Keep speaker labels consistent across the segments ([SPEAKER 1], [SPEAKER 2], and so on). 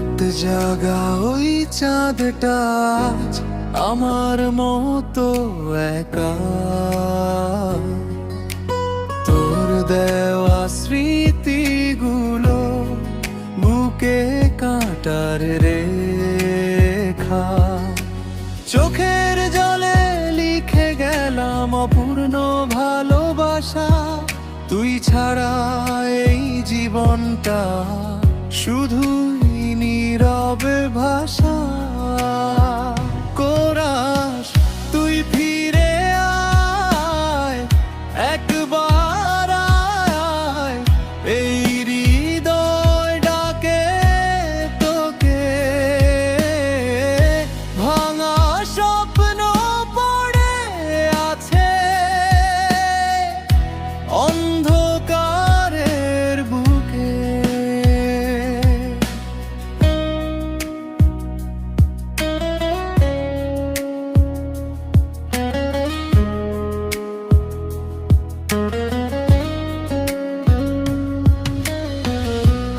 [SPEAKER 1] রাত জাগা ওই চাঁদটা আজ আমার মতো একা, তোর দেওয়া স্মৃতিগুলো বুকে কাঁটার রেখা। চোখের জলে লিখে গেলাম অপূর্ণ ভালোবাসা, তুই ছাড়া এই জীবনটা শুধুই নীরবে ভাষা। কোরাস তুই ফিরে আয়, একবার আয়, এই হৃদয় ডাকে তোকে। ভাঙা স্বপ্ন পড়ে আছে অন্ধকারের বুকে।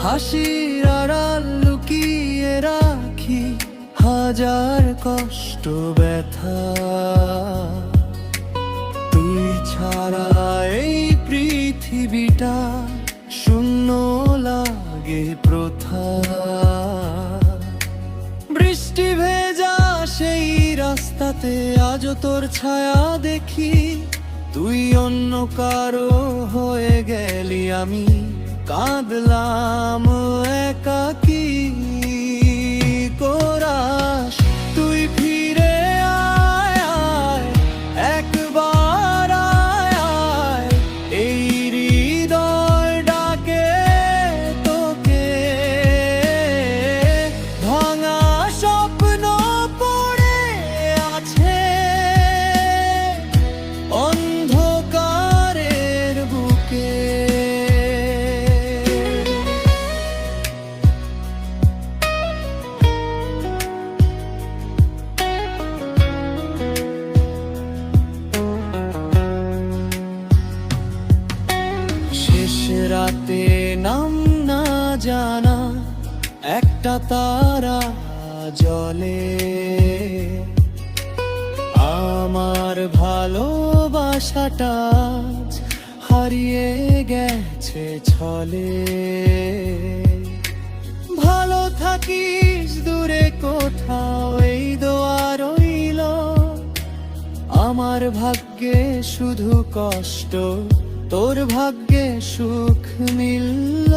[SPEAKER 1] হাসির আড়াল লুকিয়ে রাখি হাজার কষ্ট ব্যথা, তুই ছাড়া এই পৃথিবীটা শূন্য লাগে প্রথা। বৃষ্টি ভেজা সেই রাস্তাতে আজও তোর ছায়া দেখি, তুই অন্য কারো হয়ে গেলি, আমি কাঁদলাম একাকী। কোরাস তুই ফিরে আয়, আয়, একবার আয়, আয়, এই হৃদয় ডাকে তোকে। ভাঙা স্বপ্ন পড়ে আছে অন্ধকারের বুকে। শেষ রাতে নাম না জানা একটা তারা জলে, আমার ভালোবাসাটা আজ হারিয়ে গেছে ছলে। ভালো থাকিস দূরে কোথাও, এই দোয়া রইল। আমার ভাগ্যে শুধু কষ্ট, তোর ভাগ্যে সুখ মিলল।